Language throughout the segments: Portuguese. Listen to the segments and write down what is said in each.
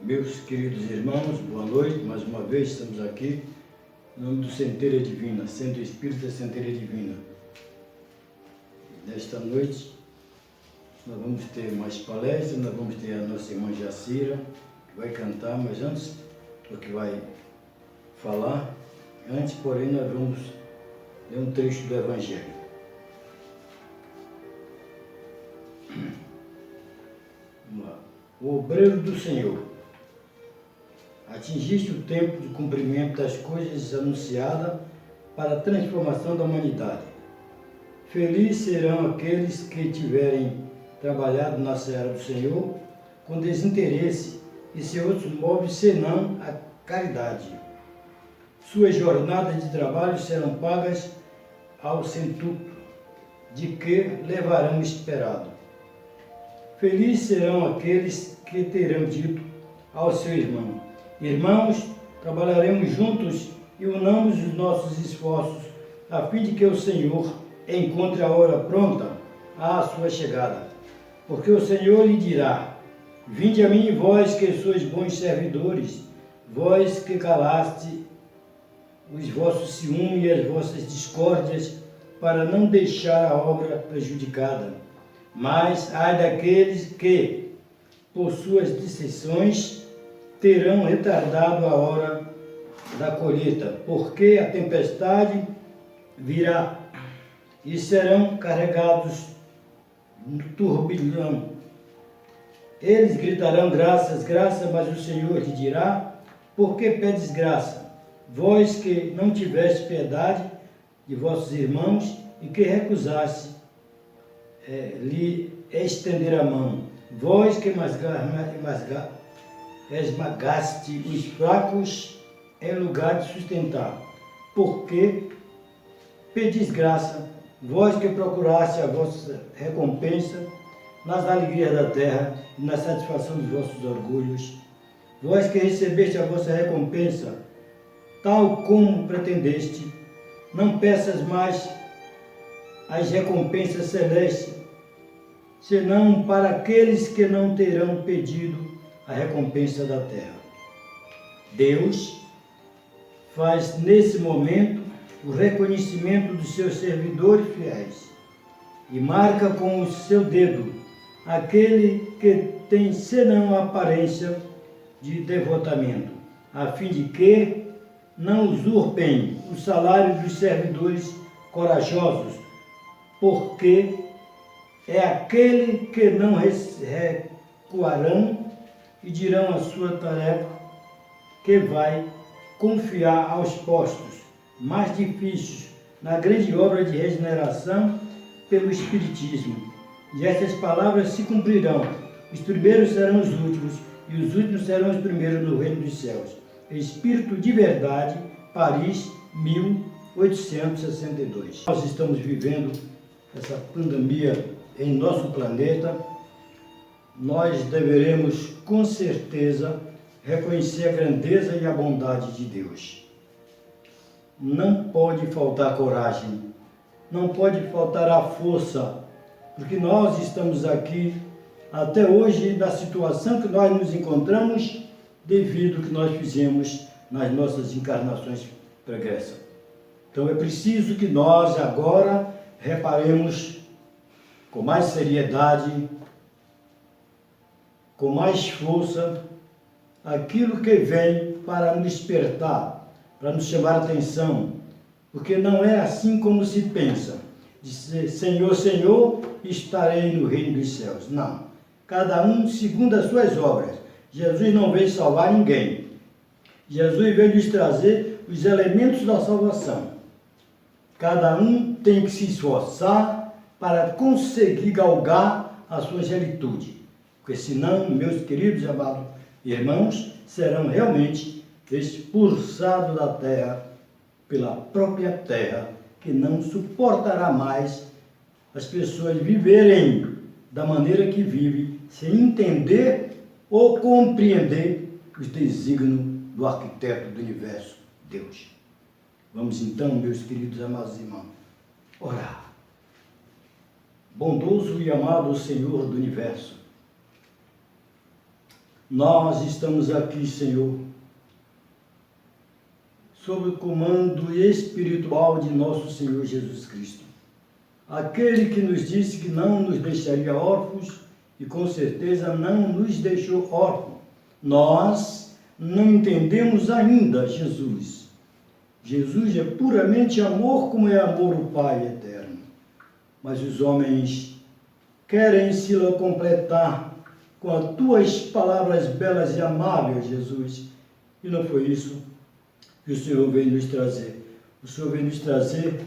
Meus queridos irmãos, boa noite. Mais uma vez estamos aqui em nome do Centelha Divina, Centro Espírita Centelha Divina. Nesta noite nós vamos ter mais palestras, nós vamos ter a nossa irmã Jacira, que vai cantar, mas antes do que vai falar, porém, nós vamos ler um trecho do Evangelho. Vamos lá. O obreiro do Senhor. Atingiste o tempo de cumprimento das coisas anunciadas para a transformação da humanidade. Felizes serão aqueles que tiverem trabalhado na seara do Senhor com desinteresse e seus outros modos senão a caridade. Suas jornadas de trabalho serão pagas ao centuplo, de que levarão esperado. Felizes serão aqueles que terão dito ao seu irmão: irmãos, trabalharemos juntos e unamos os nossos esforços, a fim de que o Senhor encontre a hora pronta à sua chegada. Porque o Senhor lhe dirá: vinde a mim, vós que sois bons servidores, vós que calaste os vossos ciúmes e as vossas discórdias, para não deixar a obra prejudicada. Mas ai daqueles que, por suas dissensões, terão retardado a hora da colheita, porque a tempestade virá e serão carregados no turbilhão. Eles gritarão graças, graças, mas o Senhor lhe dirá: por que pedes graça? Vós que não tiveste piedade de vossos irmãos e que recusaste lhe estender a mão, vós que esmagaste os fracos em lugar de sustentar, porque pedis graça, vós que procuraste a vossa recompensa nas alegrias da terra e na satisfação dos vossos orgulhos, vós que recebeste a vossa recompensa, tal como pretendeste, não peças mais as recompensas celestes, senão para aqueles que não terão pedido a recompensa da terra. Deus faz nesse momento o reconhecimento dos seus servidores fiéis e marca com o seu dedo aquele que tem senão a aparência de devotamento, a fim de que não usurpem o salário dos servidores corajosos, porque é aquele que não recuarão e dirão a sua tarefa, que vai confiar aos postos mais difíceis na grande obra de regeneração pelo Espiritismo. E estas palavras se cumprirão: os primeiros serão os últimos, e os últimos serão os primeiros no reino dos céus. Espírito de Verdade, Paris, 1862. Nós estamos vivendo essa pandemia em nosso planeta. Nós deveremos, com certeza, reconhecer a grandeza e a bondade de Deus. Não pode faltar coragem, não pode faltar a força, porque nós estamos aqui até hoje na situação que nós nos encontramos devido ao que nós fizemos nas nossas encarnações pregressas. Então é preciso que nós agora reparemos com mais seriedade, com mais força, aquilo que vem para nos despertar, para nos chamar a atenção, porque não é assim como se pensa, de dizer: Senhor, Senhor, estarei no reino dos céus. Não, cada um segundo as suas obras. Jesus não veio salvar ninguém, Jesus veio nos trazer os elementos da salvação. Cada um tem que se esforçar para conseguir galgar a sua genitude, porque senão, meus queridos e amados irmãos, serão realmente expulsados da terra pela própria terra, que não suportará mais as pessoas viverem da maneira que vivem, sem entender ou compreender os desígnios do arquiteto do universo, Deus. Vamos então, meus queridos amados irmãos, orar. Bondoso e amado Senhor do universo, Nós estamos aqui, Senhor, sob o comando espiritual de nosso Senhor Jesus Cristo. Aquele que nos disse que não nos deixaria órfãos e com certeza não nos deixou órfãos. Nós não entendemos ainda Jesus. Jesus é puramente amor, como é amor o Pai eterno. Mas os homens querem se completar com as tuas palavras belas e amáveis, Jesus. E não foi isso que o Senhor veio nos trazer. O Senhor veio nos trazer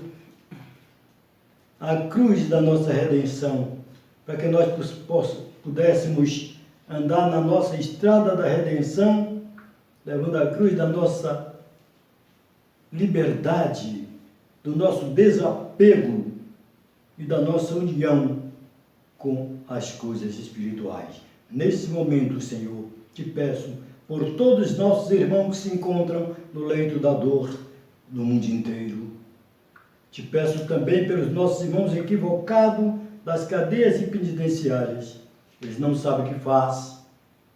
a cruz da nossa redenção, para que nós pudéssemos andar na nossa estrada da redenção, levando a cruz da nossa liberdade, do nosso desapego e da nossa união com as coisas espirituais. Nesse momento, Senhor, te peço por todos os nossos irmãos que se encontram no leito da dor no mundo inteiro. Te peço também pelos nossos irmãos equivocados das cadeias penitenciárias. Eles não sabem o que faz,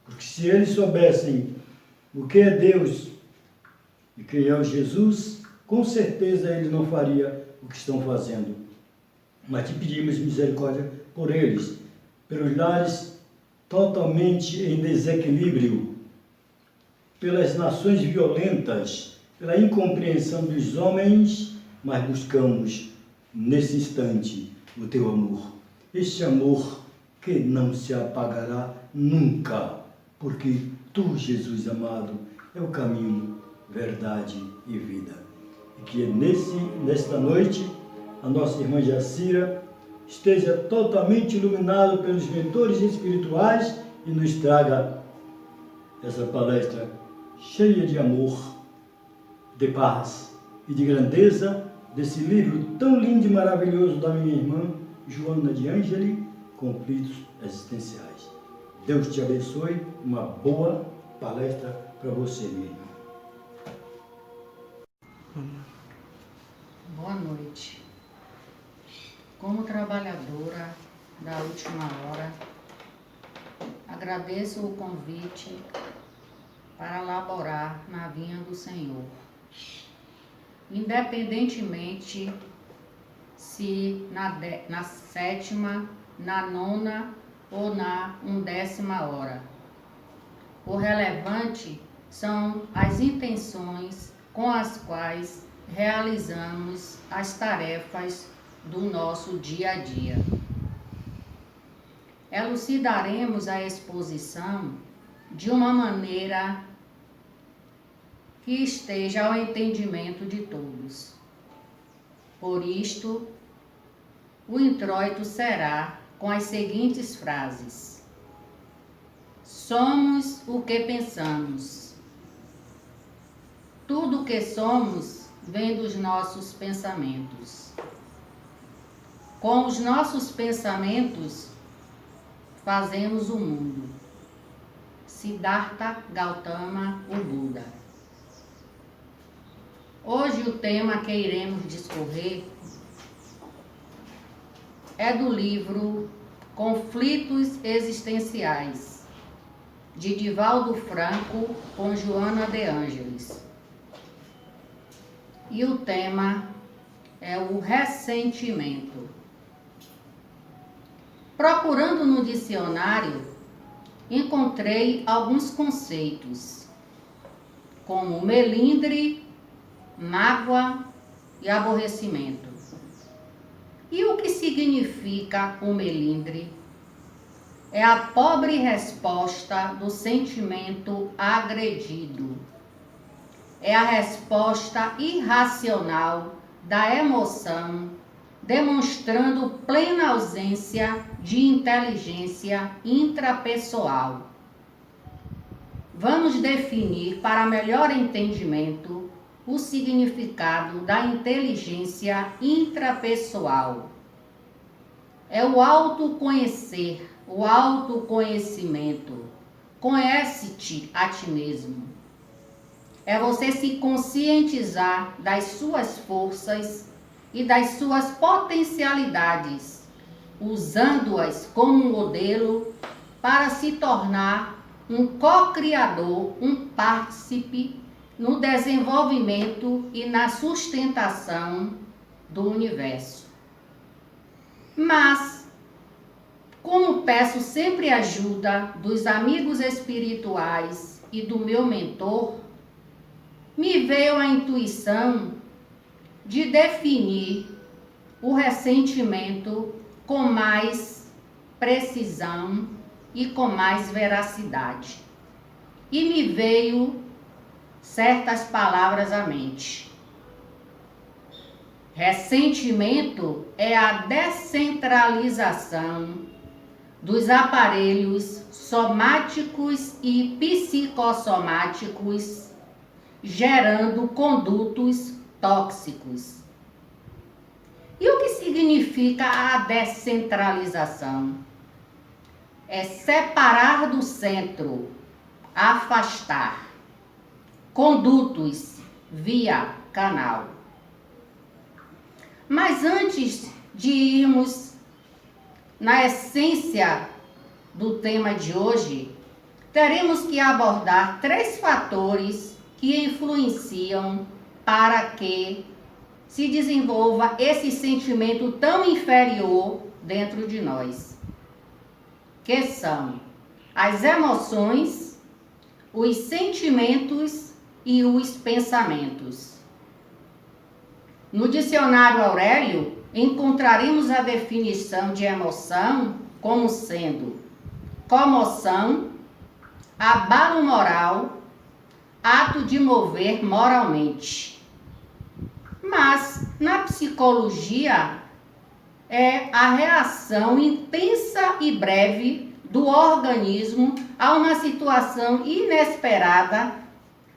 porque se eles soubessem o que é Deus e quem é o Jesus, com certeza eles não fariam o que estão fazendo. Mas te pedimos misericórdia por eles, pelos lares totalmente em desequilíbrio, pelas nações violentas, pela incompreensão dos homens, mas buscamos nesse instante o teu amor, este amor que não se apagará nunca, porque tu, Jesus amado, é o caminho, verdade e vida. E que nesta noite a nossa irmã Jacira esteja totalmente iluminada pelos mentores espirituais e nos traga essa palestra cheia de amor, de paz e de grandeza desse livro tão lindo e maravilhoso da minha irmã Joana de Angeli, Conflitos Existenciais. Deus te abençoe, uma boa palestra para você, minha irmã. Boa noite. Como trabalhadora da última hora, agradeço o convite para laborar na vinha do Senhor. Independentemente se na sétima, na nona ou na 1ª hora. O relevante são as intenções com as quais realizamos as tarefas do nosso dia a dia. Elucidaremos a exposição de uma maneira que esteja ao entendimento de todos. Por isto, o introito será com as seguintes frases: somos o que pensamos. Tudo o que somos vem dos nossos pensamentos. Com os nossos pensamentos, fazemos o mundo. Siddhartha Gautama, o Buda. Hoje o tema que iremos discorrer é do livro Conflitos Existenciais, de Divaldo Franco com Joana de Ângeles. E o tema é o ressentimento. Procurando no dicionário, encontrei alguns conceitos, como melindre, mágoa e aborrecimento. E o que significa o melindre? É a pobre resposta do sentimento agredido. É a resposta irracional da emoção, demonstrando plena ausência de inteligência intrapessoal. Vamos definir, para melhor entendimento, o significado da inteligência intrapessoal. É o autoconhecer, o autoconhecimento. Conhece-te a ti mesmo. É você se conscientizar das suas forças e das suas potencialidades, usando-as como modelo para se tornar um co-criador, um partícipe no desenvolvimento e na sustentação do universo. Mas, como peço sempre ajuda dos amigos espirituais e do meu mentor, me veio a intuição de definir o ressentimento com mais precisão e com mais veracidade. E me veio certas palavras à mente. Ressentimento é a descentralização dos aparelhos somáticos e psicossomáticos, gerando condutos tóxicos. E o que significa a descentralização? É separar do centro, afastar, condutos via canal. Mas antes de irmos na essência do tema de hoje, teremos que abordar 3 fatores que influenciam para que se desenvolva esse sentimento tão inferior dentro de nós, que são as emoções, os sentimentos e os pensamentos. No dicionário Aurélio, encontraremos a definição de emoção como sendo comoção, abalo moral, ato de mover moralmente. Mas, na psicologia, é a reação intensa e breve do organismo a uma situação inesperada,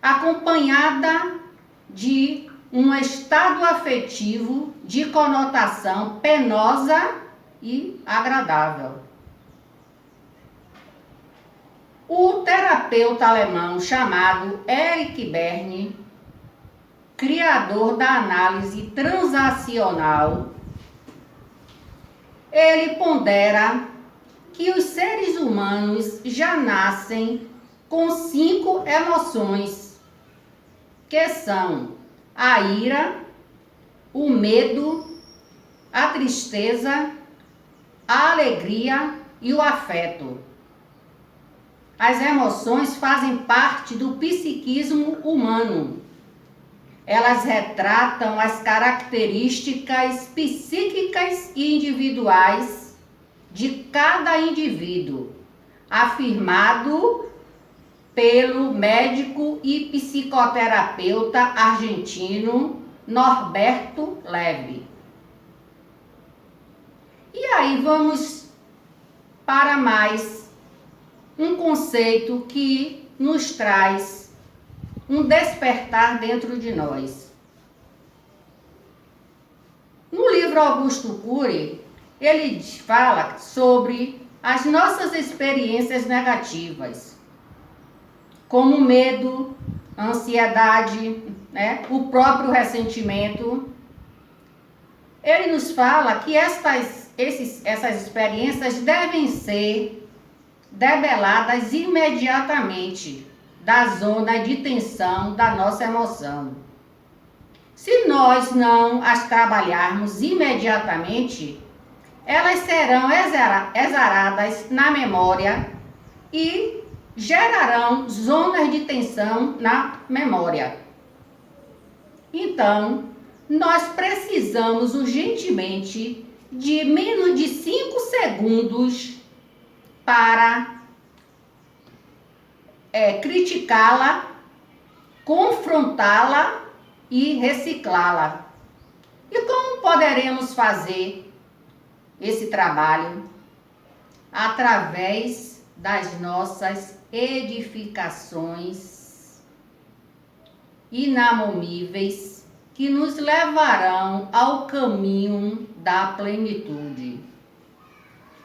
acompanhada de um estado afetivo de conotação penosa e agradável. O terapeuta alemão chamado Erich Berne, criador da análise transacional, ele pondera que os seres humanos já nascem com 5 emoções, que são a ira, o medo, a tristeza, a alegria e o afeto. As emoções fazem parte do psiquismo humano. Elas retratam as características psíquicas e individuais de cada indivíduo, afirmado pelo médico e psicoterapeuta argentino Norberto Levi. E aí vamos para mais um conceito que nos traz um despertar dentro de nós. No livro Augusto Cury, ele fala sobre as nossas experiências negativas, como medo, ansiedade, o próprio ressentimento. Ele nos fala que essas experiências devem ser debeladas imediatamente da zona de tensão da nossa emoção. Se nós não as trabalharmos imediatamente, elas serão exaradas na memória e gerarão zonas de tensão na memória. Então, nós precisamos urgentemente de menos de 5 segundos para criticá-la, confrontá-la e reciclá-la. E como poderemos fazer esse trabalho? Através das nossas edificações inamovíveis que nos levarão ao caminho da plenitude.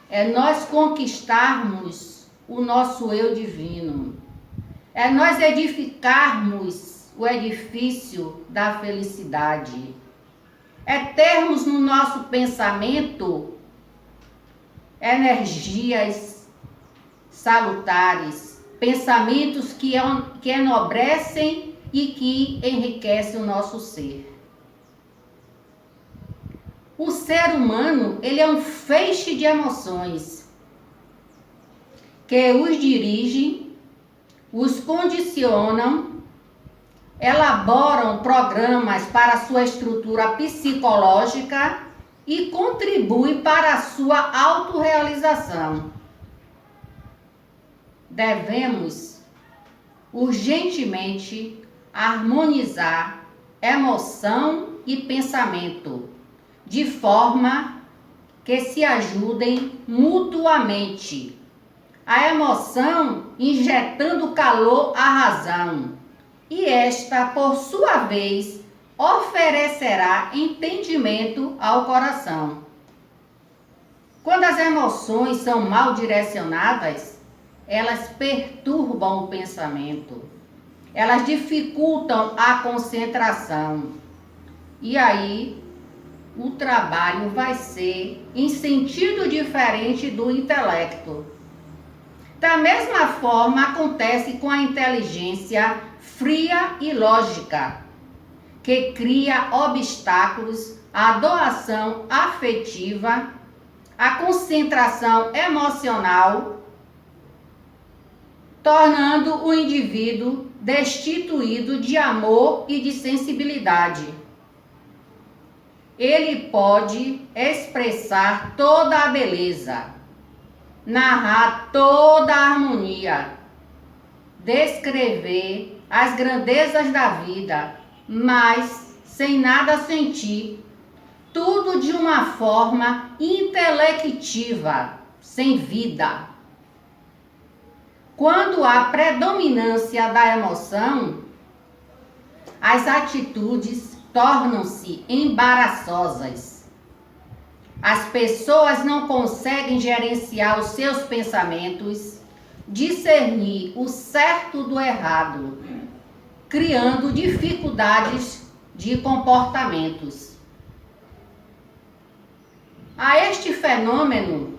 É nós conquistarmos o nosso eu divino. É nós edificarmos o edifício da felicidade. É termos no nosso pensamento energias salutares, pensamentos que enobrecem e que enriquecem o nosso ser. O ser humano, ele é um feixe de emoções que os dirigem, os condicionam, elaboram programas para a sua estrutura psicológica e contribuem para a sua autorrealização. Devemos urgentemente harmonizar emoção e pensamento, de forma que se ajudem mutuamente. A emoção injetando calor à razão, e esta, por sua vez, oferecerá entendimento ao coração. Quando as emoções são mal direcionadas, elas perturbam o pensamento, elas dificultam a concentração, e aí o trabalho vai ser em sentido diferente do intelecto. Da mesma forma acontece com a inteligência fria e lógica, que cria obstáculos à doação afetiva, à concentração emocional, tornando o indivíduo destituído de amor e de sensibilidade. Ele pode expressar toda a beleza, narrar toda a harmonia, descrever as grandezas da vida, mas sem nada sentir, tudo de uma forma intelectiva, sem vida. Quando há predominância da emoção, as atitudes tornam-se embaraçosas. As pessoas não conseguem gerenciar os seus pensamentos, discernir o certo do errado, criando dificuldades de comportamentos. A este fenômeno,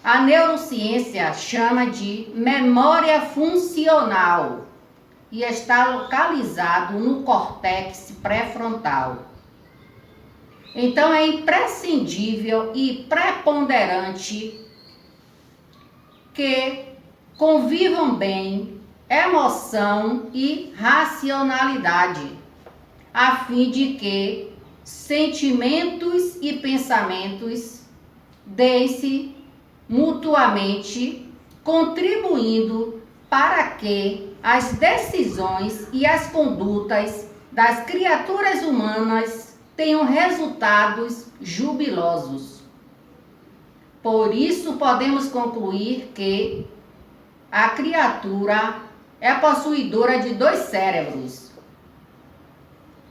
a neurociência chama de memória funcional e está localizado no córtex pré-frontal. Então é imprescindível e preponderante que convivam bem emoção e racionalidade, a fim de que sentimentos e pensamentos deem-se mutuamente, contribuindo para que as decisões e as condutas das criaturas humanas tenham resultados jubilosos. Por isso, podemos concluir que a criatura é possuidora de dois cérebros,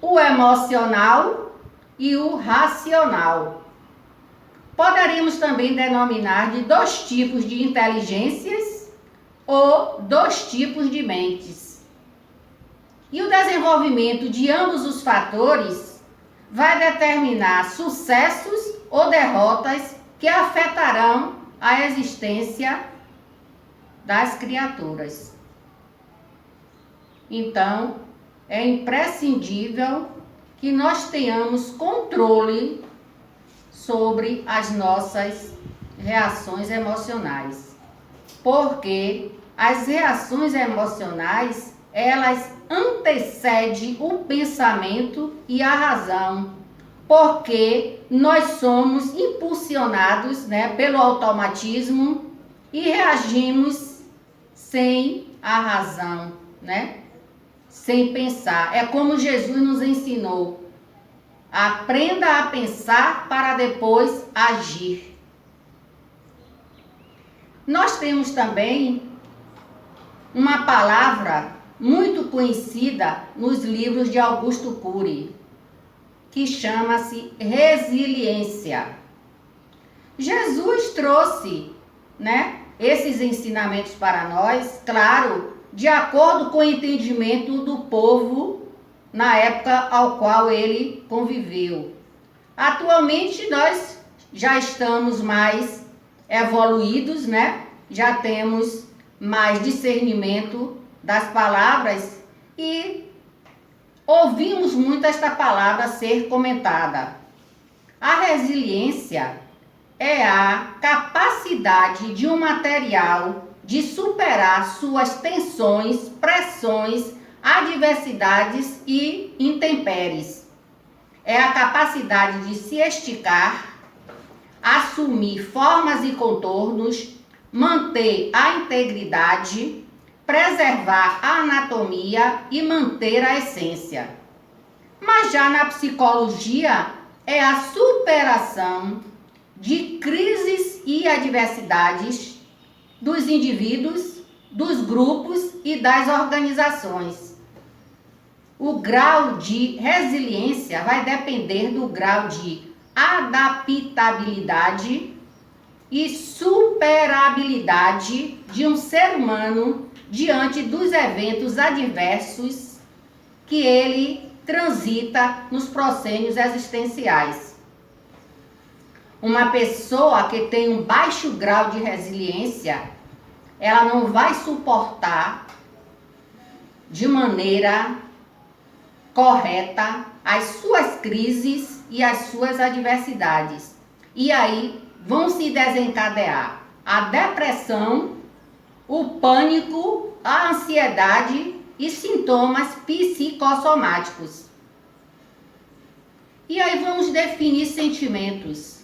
o emocional e o racional. Poderíamos também denominar de dois tipos de inteligências ou dois tipos de mentes. E o desenvolvimento de ambos os fatores vai determinar sucessos ou derrotas que afetarão a existência das criaturas. Então, é imprescindível que nós tenhamos controle sobre as nossas reações emocionais, porque as reações emocionais, elas antecedem o pensamento e a razão, porque nós somos impulsionados, pelo automatismo e reagimos sem a razão, sem pensar. É como Jesus nos ensinou: aprenda a pensar para depois agir. Nós temos também uma palavra muito conhecida nos livros de Augusto Cury, que chama-se resiliência. Jesus trouxe, esses ensinamentos para nós, claro, de acordo com o entendimento do povo na época ao qual ele conviveu. Atualmente nós já estamos mais evoluídos, já temos mais discernimento das palavras e ouvimos muito esta palavra ser comentada. A resiliência é a capacidade de um material de superar suas tensões, pressões, adversidades e intempéries. É a capacidade de se esticar, assumir formas e contornos, manter a integridade, preservar a anatomia e manter a essência. Mas já na psicologia é a superação de crises e adversidades dos indivíduos, dos grupos e das organizações. O grau de resiliência vai depender do grau de adaptabilidade e superabilidade de um ser humano diante dos eventos adversos que ele transita nos processos existenciais. Uma pessoa que tem um baixo grau de resiliência, ela não vai suportar de maneira correta as suas crises e as suas adversidades. E aí vão se desencadear a depressão, o pânico, a ansiedade e sintomas psicossomáticos. E aí vamos definir sentimentos.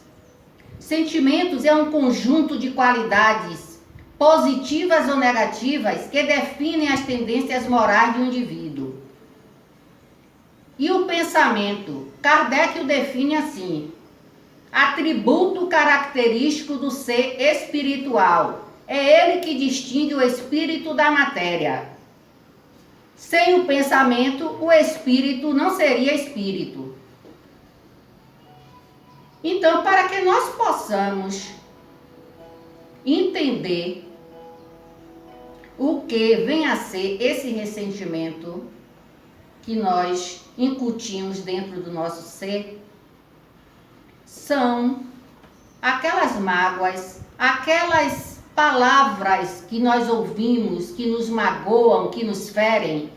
Sentimentos é um conjunto de qualidades positivas ou negativas que definem as tendências morais de um indivíduo. E o pensamento, Kardec o define assim: atributo característico do ser espiritual. É ele que distingue o espírito da matéria. Sem o pensamento, o espírito não seria espírito. Então, para que nós possamos entender o que vem a ser esse ressentimento que nós incutimos dentro do nosso ser, são aquelas mágoas, aquelas palavras que nós ouvimos, que nos magoam, que nos ferem,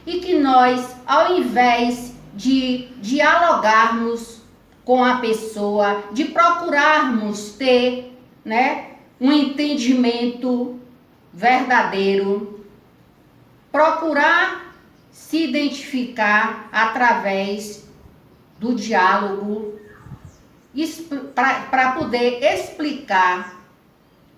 e que nós, ao invés de dialogarmos com a pessoa, de procurarmos ter, um entendimento verdadeiro, procurar se identificar através do diálogo, para poder explicar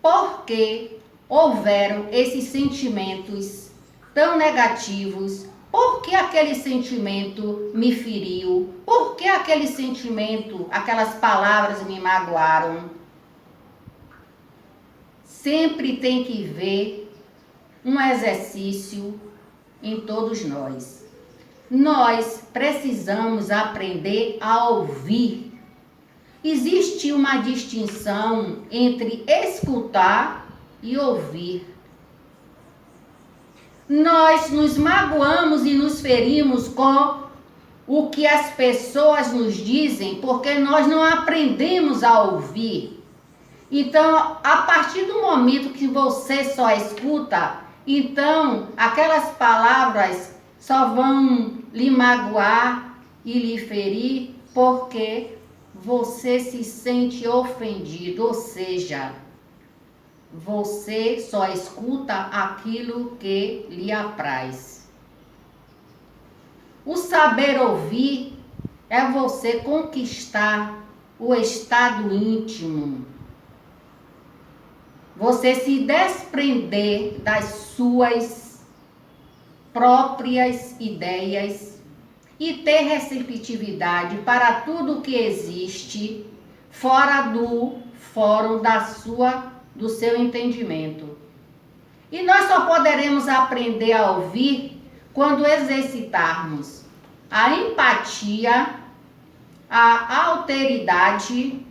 por que houveram esses sentimentos tão negativos, por que aquele sentimento me feriu, por que aquele sentimento, aquelas palavras me magoaram. Sempre tem que ver um exercício em todos nós. Nós precisamos aprender a ouvir. Existe uma distinção entre escutar e ouvir. Nós nos magoamos e nos ferimos com o que as pessoas nos dizem porque nós não aprendemos a ouvir. Então, a partir do momento que você só escuta, então aquelas palavras só vão lhe magoar e lhe ferir porque você se sente ofendido, ou seja, você só escuta aquilo que lhe apraz. O saber ouvir é você conquistar o estado íntimo. Você se desprender das suas próprias ideias e ter receptividade para tudo que existe fora do fórum do seu entendimento. E nós só poderemos aprender a ouvir quando exercitarmos a empatia, a alteridade,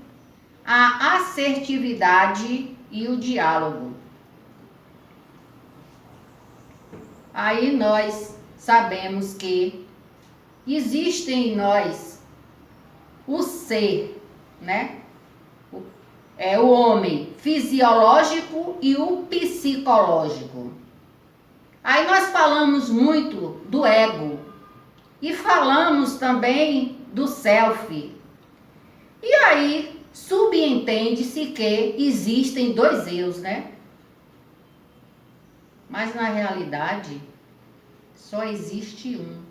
a assertividade e o diálogo. Aí nós sabemos que existe em nós o ser, é o homem fisiológico e o psicológico. Aí nós falamos muito do ego e falamos também do self. E aí subentende-se que existem dois eus, né? Mas na realidade só existe um.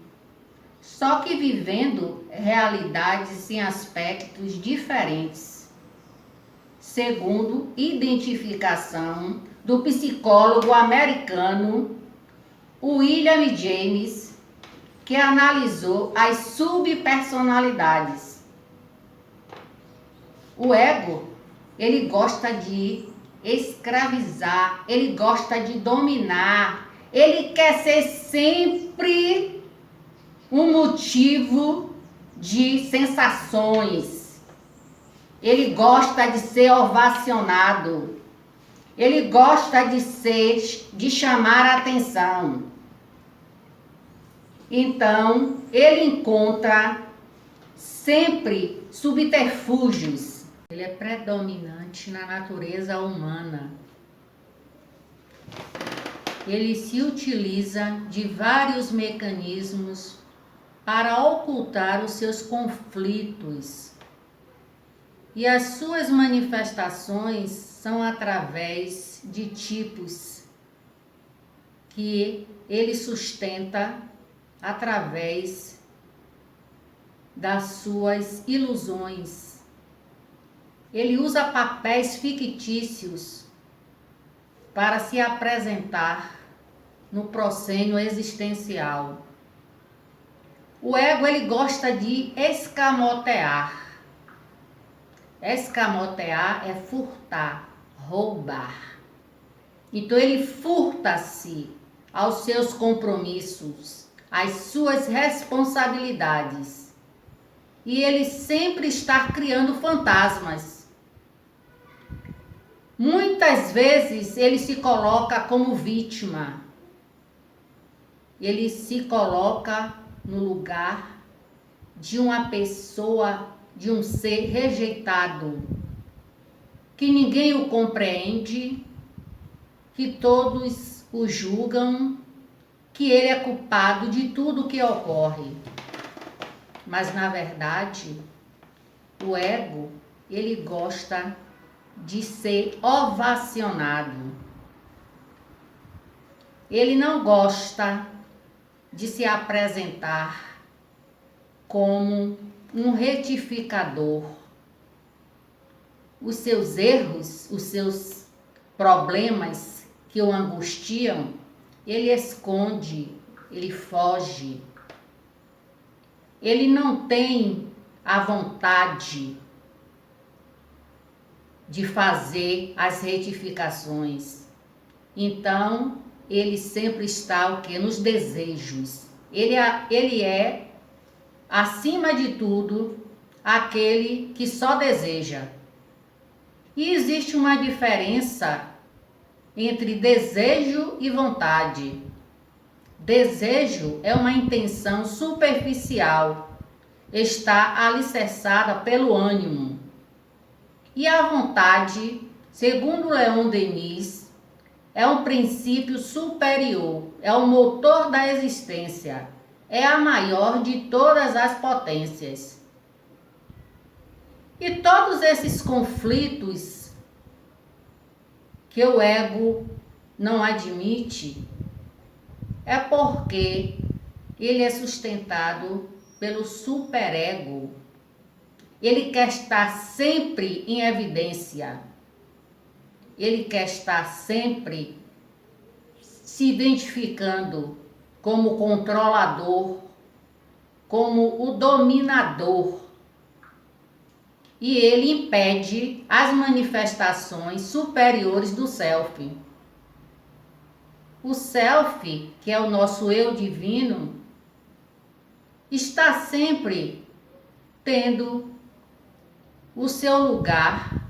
Só que vivendo realidades em aspectos diferentes, segundo identificação do psicólogo americano William James, que analisou as subpersonalidades. O ego, ele gosta de escravizar, ele gosta de dominar, ele quer ser sempre um motivo de sensações. Ele gosta de ser ovacionado. Ele gosta de chamar a atenção. Então, ele encontra sempre subterfúgios. Ele é predominante na natureza humana. Ele se utiliza de vários mecanismos para ocultar os seus conflitos. E as suas manifestações são através de tipos que ele sustenta através das suas ilusões. Ele usa papéis fictícios para se apresentar no proscênio existencial. O ego, ele gosta de escamotear. Escamotear é furtar, roubar. Então ele furta-se aos seus compromissos, às suas responsabilidades. E ele sempre está criando fantasmas. Muitas vezes ele se coloca como vítima. Ele se coloca no lugar de uma pessoa, de um ser rejeitado, que ninguém o compreende, que todos o julgam, que ele é culpado de tudo o que ocorre. Mas na verdade, o ego, ele gosta de ser ovacionado. Ele não gosta de se apresentar como um retificador. Os seus erros, os seus problemas que o angustiam, ele esconde, ele foge. Ele não tem a vontade de fazer as retificações. Então, ele sempre está o quê? Nos desejos. Ele é, acima de tudo, aquele que só deseja. E existe uma diferença entre desejo e vontade. Desejo é uma intenção superficial, está alicerçada pelo ânimo. E a vontade, segundo Leon Denis, é um princípio superior, é o motor da existência, é a maior de todas as potências. E todos esses conflitos que o ego não admite, é porque ele é sustentado pelo superego. Ele quer estar sempre em evidência. Ele quer estar sempre se identificando como controlador, como o dominador. E ele impede as manifestações superiores do self. O self, que é o nosso eu divino, está sempre tendo o seu lugar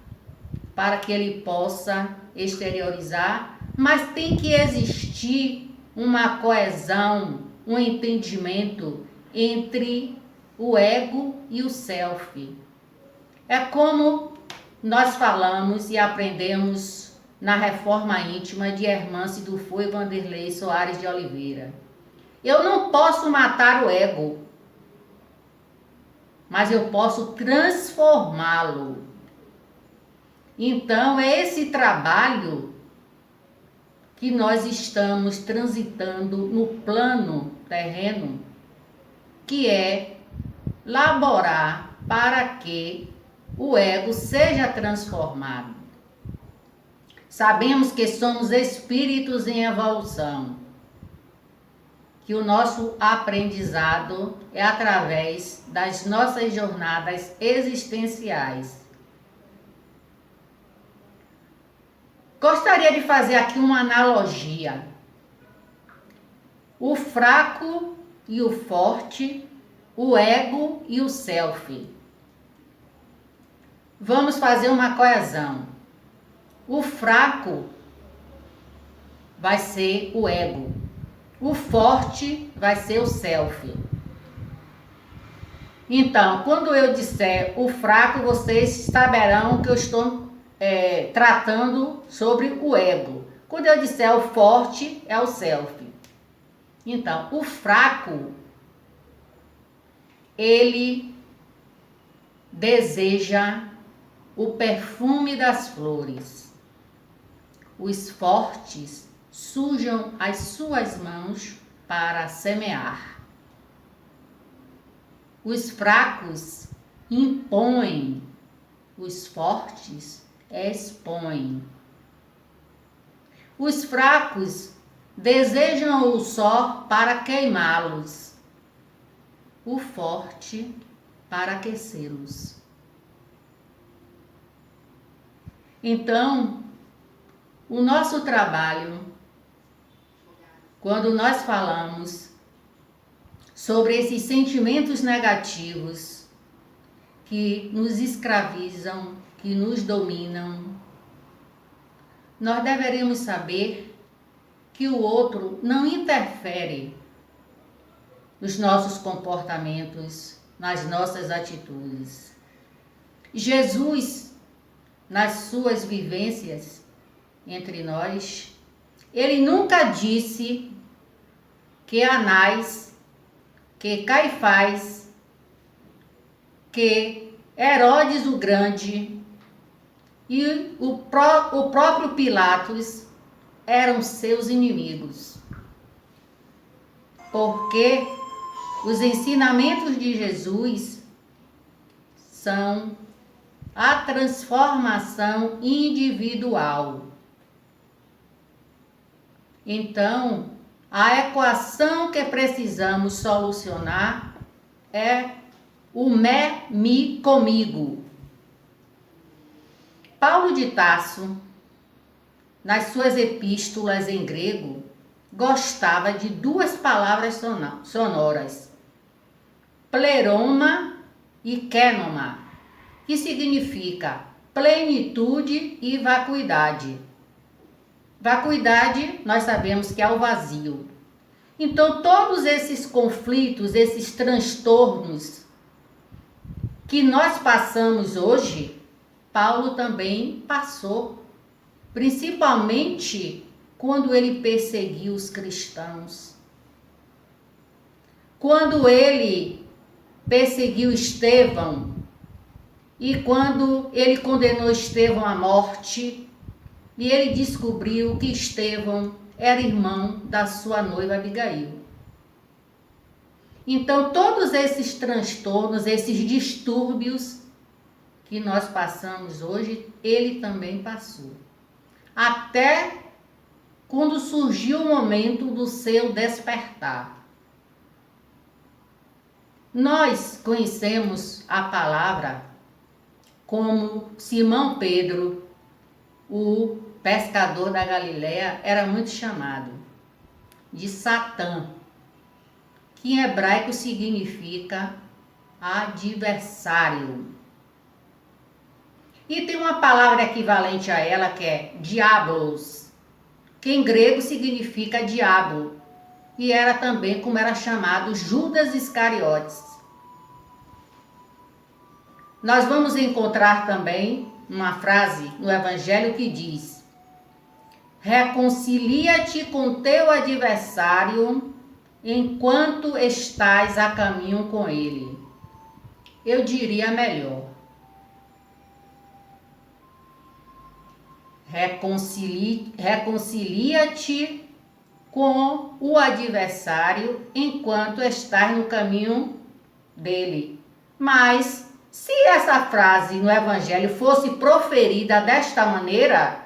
para que ele possa exteriorizar, mas tem que existir uma coesão, um entendimento entre o ego e o self. É como nós falamos e aprendemos na Reforma Íntima de Hermance Dufour e Vanderlei Soares de Oliveira. Eu não posso matar o ego, mas eu posso transformá-lo. Então, é esse trabalho que nós estamos transitando no plano terreno, que é laborar para que o ego seja transformado. Sabemos que somos espíritos em evolução, que o nosso aprendizado é através das nossas jornadas existenciais. Gostaria de fazer aqui uma analogia. O fraco e o forte, o ego e o self. Vamos fazer uma coesão. O fraco vai ser o ego. O forte vai ser o self. Então, quando eu disser o fraco, vocês saberão que eu estou tratando sobre o ego. Quando eu disser o forte, é o self. Então, o fraco, ele deseja o perfume das flores. Os fortes sujam as suas mãos para semear. Os fracos impõem, os fortes expõem. Os fracos desejam o sol para queimá-los, o forte para aquecê-los. Então, o nosso trabalho, quando nós falamos sobre esses sentimentos negativos que nos escravizam, que nos dominam, nós deveríamos saber que o outro não interfere nos nossos comportamentos, nas nossas atitudes. Jesus, nas suas vivências entre nós, ele nunca disse que Anás, que Caifás, que Herodes o Grande e o próprio Pilatos eram seus inimigos. Porque os ensinamentos de Jesus são a transformação individual. Então, a equação que precisamos solucionar é o me, comigo. Paulo de Tarso, nas suas epístolas em grego, gostava de duas palavras sonoras, pleroma e kenoma, que significa plenitude e vacuidade. Vacuidade, nós sabemos que é o vazio. Então, todos esses conflitos, esses transtornos que nós passamos hoje, Paulo também passou, principalmente quando ele perseguiu os cristãos. Quando ele perseguiu Estevão e quando ele condenou Estevão à morte, e ele descobriu que Estevão era irmão da sua noiva Abigail. Então, todos esses transtornos, esses distúrbios que nós passamos hoje, ele também passou. Até quando surgiu o momento do seu despertar. Nós conhecemos a palavra como Simão Pedro, o pescador da Galileia, era muito chamado de Satã, que em hebraico significa adversário. E tem uma palavra equivalente a ela que é diablos, que em grego significa diabo, e era também como era chamado Judas Iscariotes. Nós vamos encontrar também uma frase no Evangelho que diz: reconcilia-te com teu adversário enquanto estás a caminho com ele. Eu diria melhor: reconcilia-te com o adversário enquanto estás no caminho dele. Mas se essa frase no Evangelho fosse proferida desta maneira,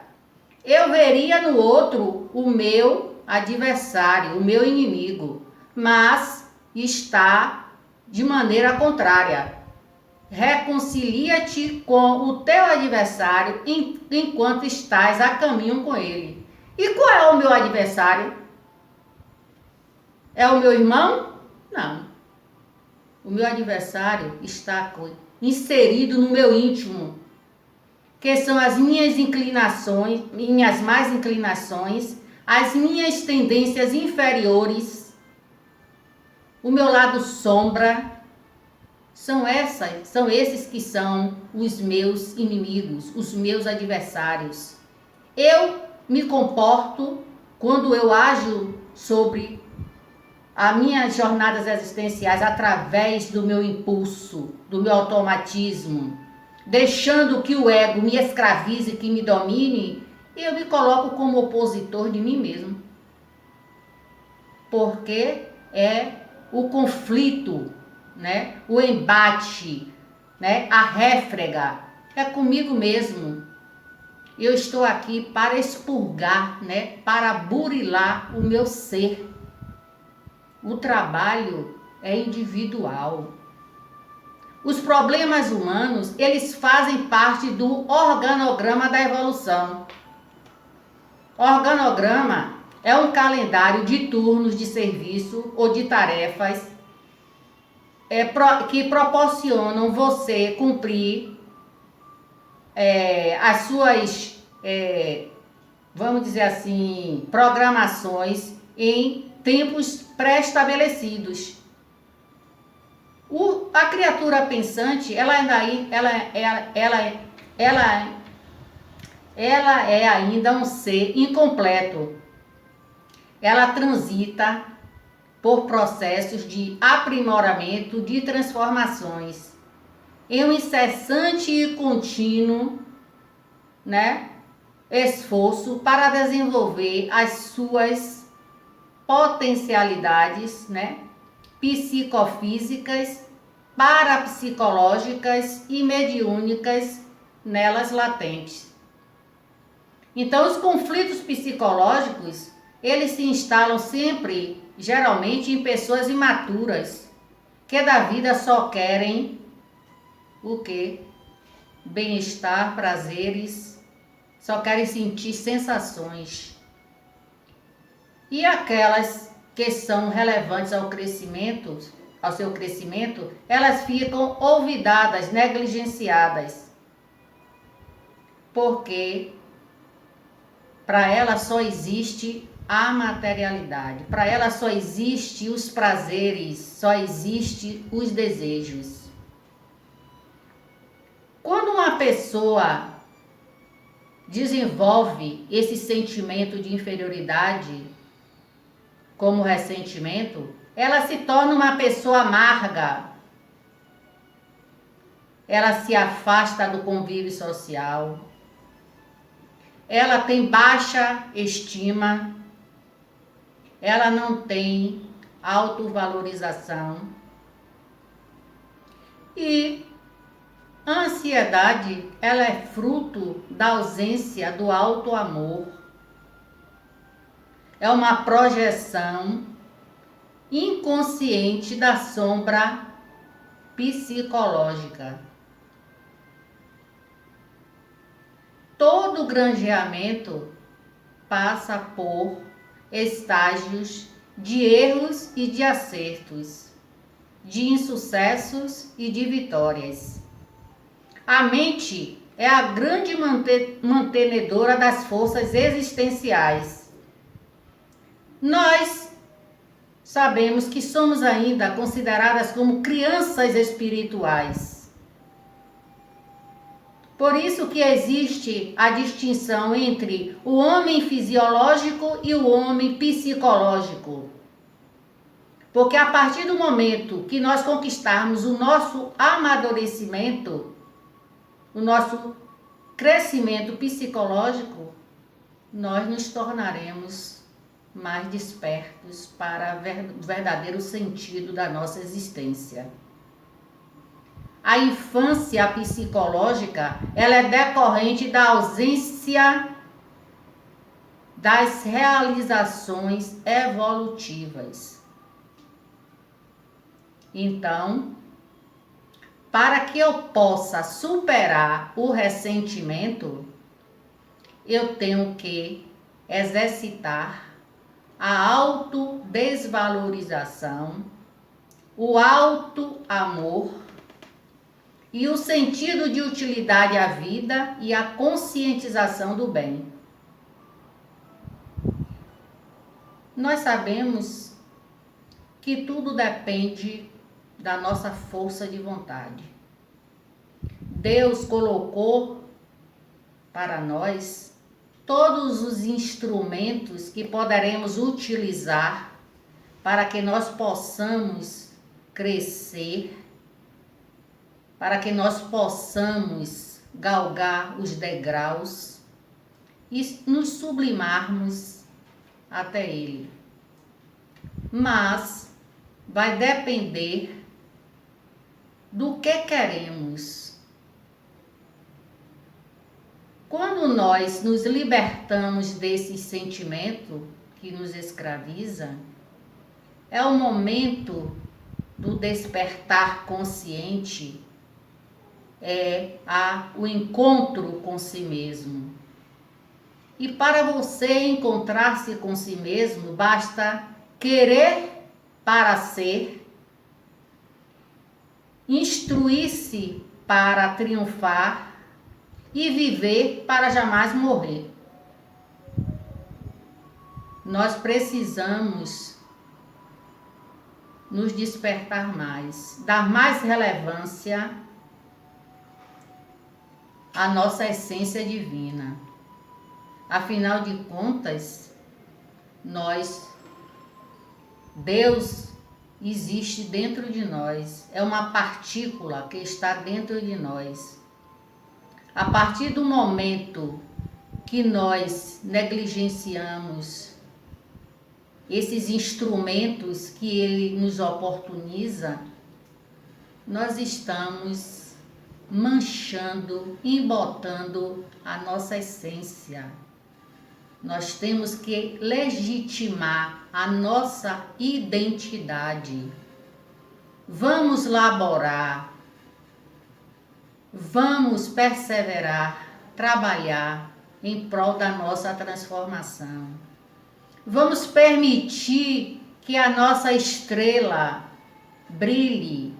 eu veria no outro o meu adversário, o meu inimigo, mas está de maneira contrária. Reconcilia-te com o teu adversário enquanto estás a caminho com ele. E qual é o meu adversário? É o meu irmão? Não. O meu adversário está inserido no meu íntimo, que são as minhas inclinações, minhas más inclinações, as minhas tendências inferiores, o meu lado sombra. São esses que são os meus inimigos, os meus adversários. Eu me comporto quando eu ajo sobre as minhas jornadas existenciais através do meu impulso, do meu automatismo, deixando que o ego me escravize, que me domine, eu me coloco como opositor de mim mesmo. Porque é o conflito, né? O embate, né? A réfrega é comigo mesmo. Eu estou aqui para expurgar, né? Para burilar o meu ser. O trabalho é individual. Os problemas humanos, eles fazem parte do organograma da evolução. Organograma é um calendário de turnos de serviço ou de tarefas que proporcionam você cumprir as suas, vamos dizer assim, programações em tempos pré-estabelecidos. A criatura pensante, ela é ainda um ser incompleto. Ela transita por processos de aprimoramento, de transformações, em um incessante e contínuo, né, esforço para desenvolver as suas potencialidades, né, psicofísicas, parapsicológicas e mediúnicas nelas latentes. Então, os conflitos psicológicos, eles se instalam sempre, geralmente, em pessoas imaturas, que da vida só querem o quê? Bem-estar, prazeres, só querem sentir sensações. E aquelas que são relevantes ao seu crescimento, elas ficam olvidadas, negligenciadas. Porque para elas só existe a materialidade. Para ela só existe os prazeres, só existe os desejos. Quando uma pessoa desenvolve esse sentimento de inferioridade, como ressentimento, ela se torna uma pessoa amarga. Ela se afasta do convívio social. Ela tem baixa estima. Ela não tem autovalorização. E a ansiedade, ela é fruto da ausência do autoamor. É uma projeção inconsciente da sombra psicológica. Todo granjeamento passa por estágios de erros e de acertos, de insucessos e de vitórias. A mente é a grande mantenedora das forças existenciais. Nós sabemos que somos ainda consideradas como crianças espirituais. Por isso que existe a distinção entre o homem fisiológico e o homem psicológico. Porque a partir do momento que nós conquistarmos o nosso amadurecimento, o nosso crescimento psicológico, nós nos tornaremos mais despertos para o verdadeiro sentido da nossa existência. A infância psicológica, ela é decorrente da ausência das realizações evolutivas. Então, para que eu possa superar o ressentimento, eu tenho que exercitar a autodesvalorização, o auto-amor e o sentido de utilidade à vida e a conscientização do bem. Nós sabemos que tudo depende da nossa força de vontade. Deus colocou para nós todos os instrumentos que poderemos utilizar para que nós possamos crescer, para que nós possamos galgar os degraus e nos sublimarmos até Ele. Mas vai depender do que queremos. Quando nós nos libertamos desse sentimento que nos escraviza, é o momento do despertar consciente, o encontro com si mesmo. E para você encontrar-se com si mesmo, basta querer para ser, instruir-se para triunfar e viver para jamais morrer. Nós precisamos nos despertar mais, dar mais relevância à nossa essência divina. Afinal de contas, Deus existe dentro de nós, é uma partícula que está dentro de nós. A partir do momento que nós negligenciamos esses instrumentos que Ele nos oportuniza, nós estamos manchando, embotando a nossa essência. Nós temos que legitimar a nossa identidade. Vamos laborar, vamos perseverar, trabalhar em prol da nossa transformação. Vamos permitir que a nossa estrela brilhe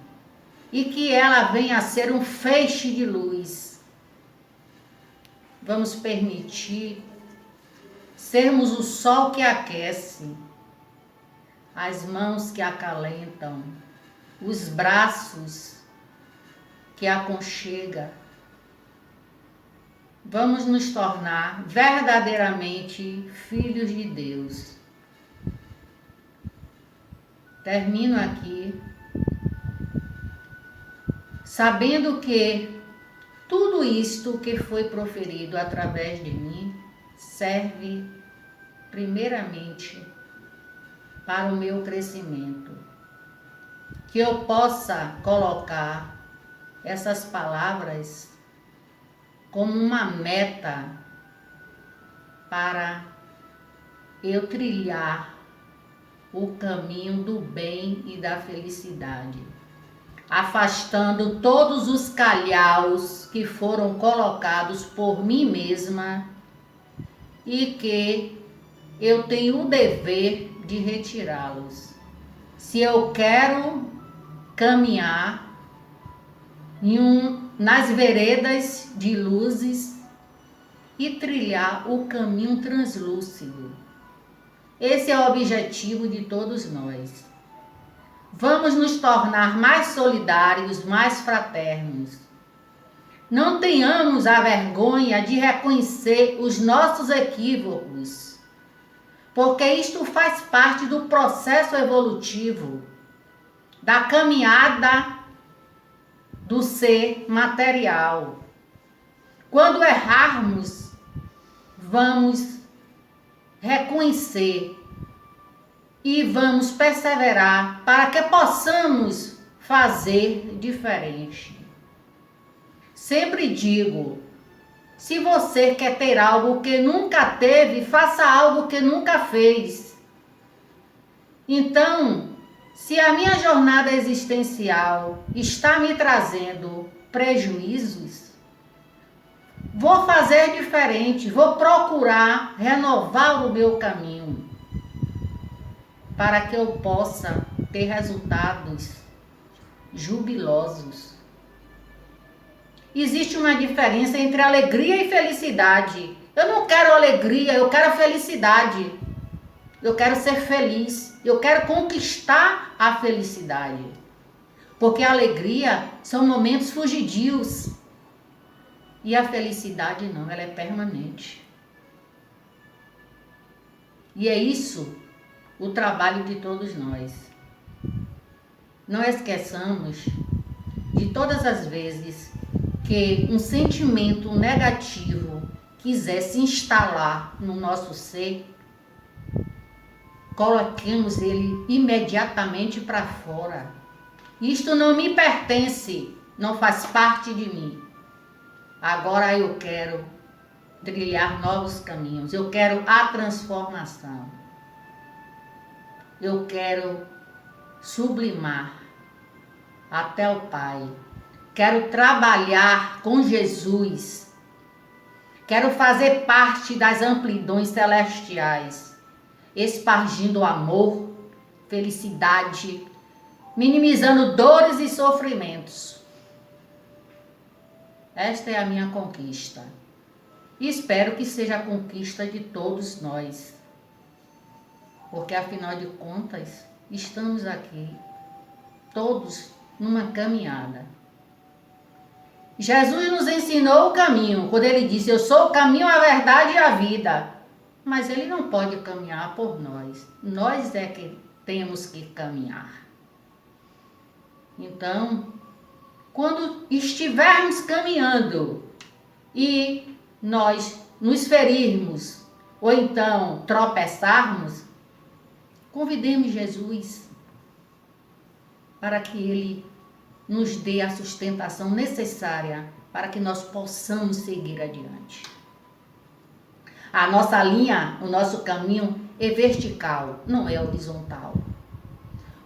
e que ela venha a ser um feixe de luz. Vamos permitir sermos o sol que aquece, as mãos que acalentam, os braços que aconchega. Vamos nos tornar verdadeiramente filhos de Deus. Termino aqui sabendo que tudo isto que foi proferido através de mim serve primeiramente para o meu crescimento. Que eu possa colocar essas palavras como uma meta para eu trilhar o caminho do bem e da felicidade, afastando todos os calhaus que foram colocados por mim mesma e que eu tenho o dever de retirá-los. Se eu quero caminhar nas veredas de luzes e trilhar o caminho translúcido. Esse é o objetivo de todos nós. Vamos nos tornar mais solidários, mais fraternos. Não tenhamos a vergonha de reconhecer os nossos equívocos, porque isto faz parte do processo evolutivo, da caminhada do ser material. Quando errarmos, vamos reconhecer e vamos perseverar para que possamos fazer diferente. Sempre digo, se você quer ter algo que nunca teve, faça algo que nunca fez. Então, se a minha jornada existencial está me trazendo prejuízos, vou fazer diferente, vou procurar renovar o meu caminho para que eu possa ter resultados jubilosos. Existe uma diferença entre alegria e felicidade. Eu não quero alegria, eu quero felicidade. Eu quero ser feliz, eu quero conquistar a felicidade. Porque a alegria são momentos fugidios. E a felicidade não, ela é permanente. E é isso o trabalho de todos nós. Não esqueçamos de todas as vezes que um sentimento negativo quiser se instalar no nosso ser, coloquemos ele imediatamente para fora. Isto não me pertence, não faz parte de mim. Agora eu quero trilhar novos caminhos, eu quero a transformação. Eu quero sublimar até o Pai. Quero trabalhar com Jesus. Quero fazer parte das amplidões celestiais, espargindo amor, felicidade, minimizando dores e sofrimentos. Esta é a minha conquista. E espero que seja a conquista de todos nós. Porque, afinal de contas, estamos aqui, todos numa caminhada. Jesus nos ensinou o caminho, quando ele disse, eu sou o caminho, a verdade e a vida. Mas ele não pode caminhar por nós. Nós é que temos que caminhar. Então, quando estivermos caminhando e nós nos ferirmos, ou então tropeçarmos, convidemos Jesus para que ele nos dê a sustentação necessária para que nós possamos seguir adiante. A nossa linha, o nosso caminho é vertical, não é horizontal.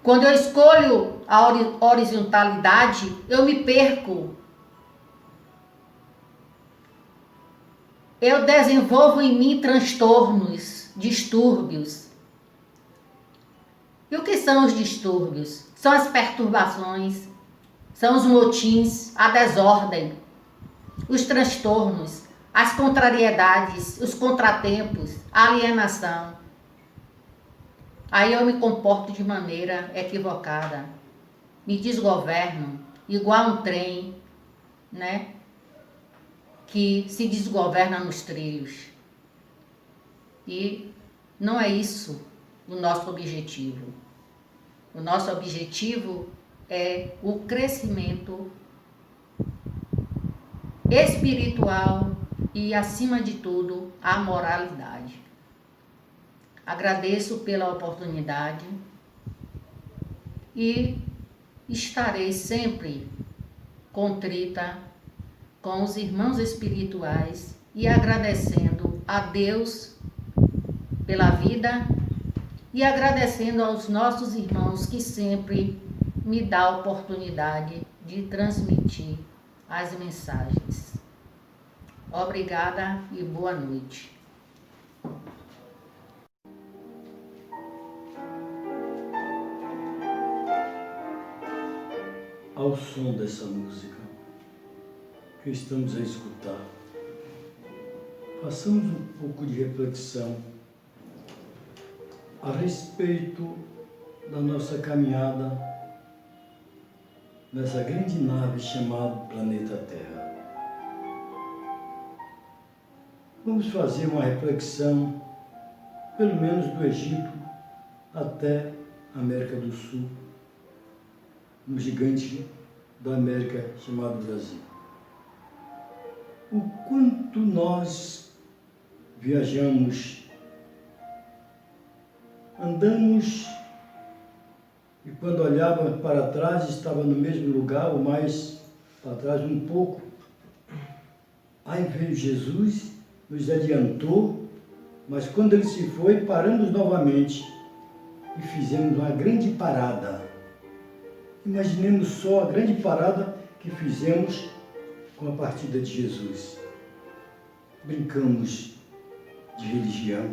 Quando eu escolho a horizontalidade, eu me perco. Eu desenvolvo em mim transtornos, distúrbios. E o que são os distúrbios? São as perturbações, são os motins, a desordem, os transtornos, as contrariedades, os contratempos, a alienação. Aí eu me comporto de maneira equivocada, me desgoverno, igual um trem, né? Que se desgoverna nos trilhos. E não é isso o nosso objetivo. O nosso objetivo é o crescimento espiritual e, acima de tudo, a moralidade. Agradeço pela oportunidade e estarei sempre contrita com os irmãos espirituais e agradecendo a Deus pela vida e agradecendo aos nossos irmãos que sempre me dá a oportunidade de transmitir as mensagens. Obrigada e boa noite. Ao som dessa música que estamos a escutar, façamos um pouco de reflexão a respeito da nossa caminhada nessa grande nave chamada planeta Terra. Vamos fazer uma reflexão, pelo menos do Egito até a América do Sul, um gigante da América chamado Brasil. O quanto nós viajamos, andamos, e quando olhava para trás estava no mesmo lugar, ou mais para trás um pouco. Aí veio Jesus, nos adiantou, mas quando ele se foi, paramos novamente e fizemos uma grande parada. Imaginemos só a grande parada que fizemos com a partida de Jesus. Brincamos de religião,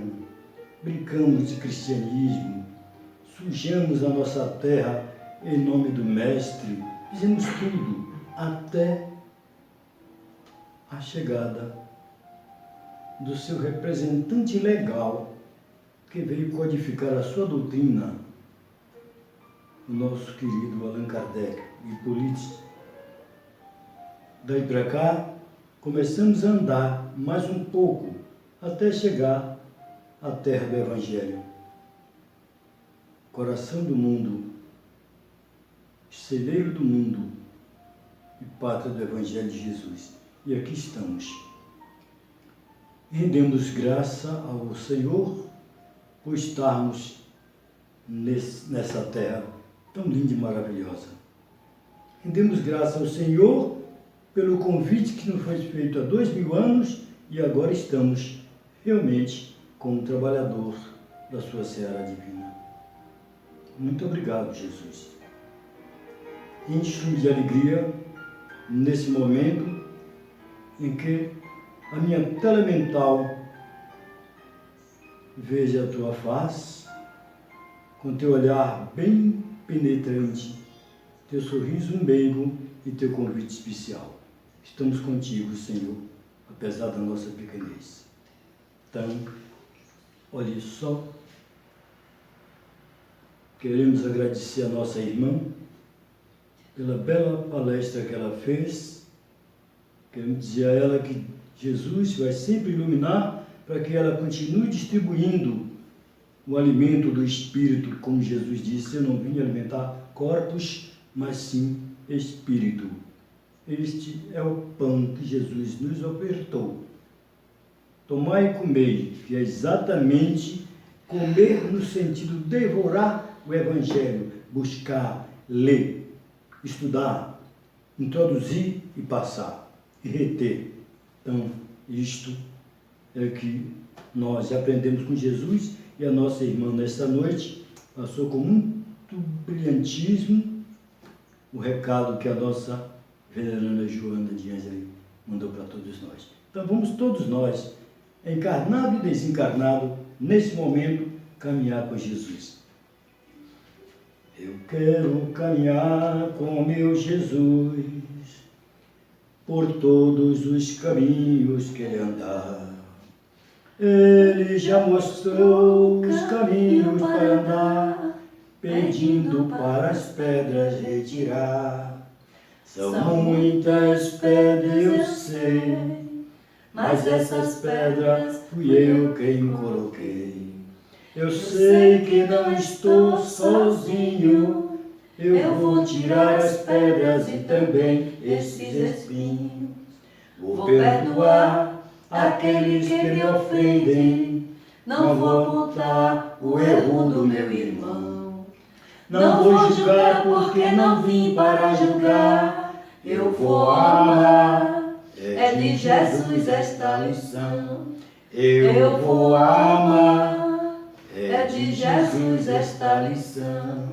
brincamos de cristianismo, sujamos a nossa terra em nome do Mestre, fizemos tudo até a chegada do seu representante legal, que veio codificar a sua doutrina, o nosso querido Allan Kardec, Hipólito. Daí para cá, começamos a andar mais um pouco, até chegar à terra do Evangelho. Coração do mundo, celeiro do mundo e pátria do Evangelho de Jesus. E aqui estamos. Rendemos graça ao Senhor por estarmos nessa terra tão linda e maravilhosa. Rendemos graça ao Senhor pelo convite que nos foi feito há 2000 anos e agora estamos realmente como trabalhador da sua seara divina. Muito obrigado, Jesus. Encho-me de alegria nesse momento em que a minha tela mental veja a tua face, com teu olhar bem penetrante, teu sorriso meigo e teu convite especial. Estamos contigo, Senhor, apesar da nossa pequenez. Então, olhe só, queremos agradecer a nossa irmã pela bela palestra que ela fez. Queremos dizer a ela que Jesus vai sempre iluminar para que ela continue distribuindo o alimento do Espírito, como Jesus disse: eu não vim alimentar corpos, mas sim Espírito. Este é o pão que Jesus nos ofertou. Tomai e comei, que é exatamente comer no sentido de devorar o Evangelho, buscar, ler, estudar, introduzir e passar, e reter. Então, isto é que nós aprendemos com Jesus, e a nossa irmã, nesta noite, passou com muito brilhantismo o recado que a nossa veneranda Joana de Ângeles mandou para todos nós. Então, vamos todos nós, encarnado e desencarnado, nesse momento, caminhar com Jesus. Eu quero caminhar com meu Jesus por todos os caminhos que ele andar. Ele já mostrou os caminhos para andar, pedindo para as pedras retirar. São muitas pedras, eu sei, mas essas pedras fui eu quem coloquei. Eu sei que não estou sozinho, eu vou tirar as pedras e também esses espinhos. Vou perdoar aqueles que me ofendem, não vou apontar o erro do meu irmão. Não vou julgar porque não vim para julgar, eu vou amar. É de Jesus esta lição. Eu vou amar. É de Jesus esta lição.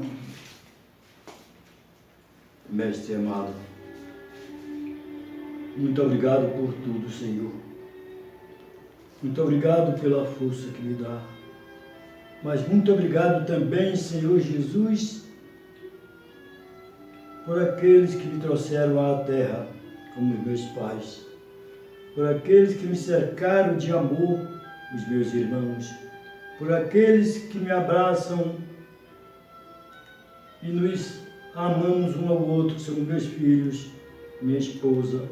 Mestre amado, muito obrigado por tudo, Senhor. Muito obrigado pela força que me dá. Mas muito obrigado também, Senhor Jesus, por aqueles que me trouxeram à terra, como os meus pais. Por aqueles que me cercaram de amor, os meus irmãos. Por aqueles que me abraçam e nos amamos um ao outro, que são meus filhos, minha esposa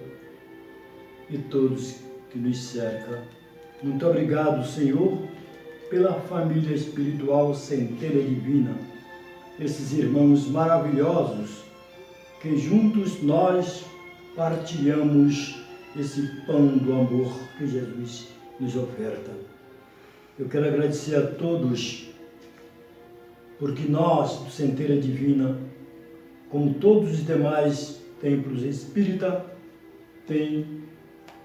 e todos que nos cercam Muito obrigado, Senhor, pela família espiritual Centelha Divina, esses irmãos maravilhosos que juntos nós partilhamos esse pão do amor que Jesus nos oferta. Eu quero agradecer a todos, porque nós, do Centelha Divina, como todos os demais templos espírita, tem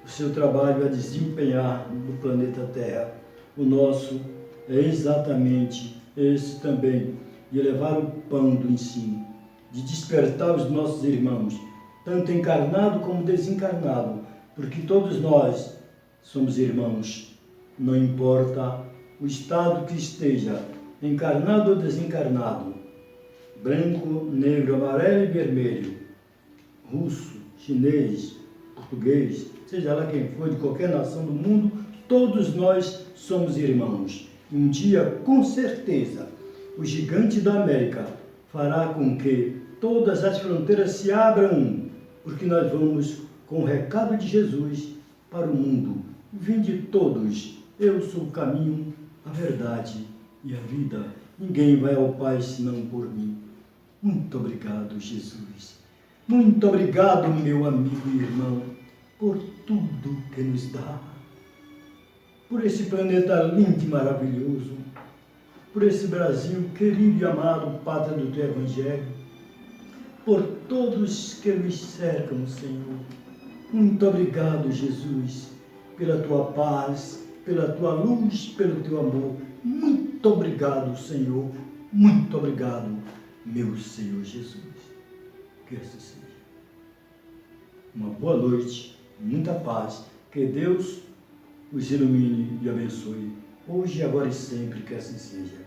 o seu trabalho a desempenhar no planeta Terra. O nosso é exatamente esse também, de levar o pão do ensino, de despertar os nossos irmãos, tanto encarnado como desencarnado, porque todos nós somos irmãos, não importa o estado que esteja, encarnado ou desencarnado, branco, negro, amarelo e vermelho, russo, chinês, português, seja lá quem for, de qualquer nação do mundo, todos nós somos irmãos. E um dia, com certeza, o gigante da América fará com que todas as fronteiras se abram, porque nós vamos com o recado de Jesus para o mundo. Vinde todos, eu sou o caminho, a verdade e a vida. Ninguém vai ao Pai senão por mim. Muito obrigado, Jesus. Muito obrigado, meu amigo e irmão, por tudo que nos dá, por esse planeta lindo e maravilhoso, por esse Brasil querido e amado, pátria do teu Evangelho, por todos que nos cercam, Senhor. Muito obrigado, Jesus, pela tua paz, pela tua luz, pelo teu amor. Muito obrigado, Senhor. Muito obrigado, meu Senhor Jesus. Que assim seja. Uma boa noite, muita paz. Que Deus os ilumine e abençoe, hoje, agora e sempre, que assim seja.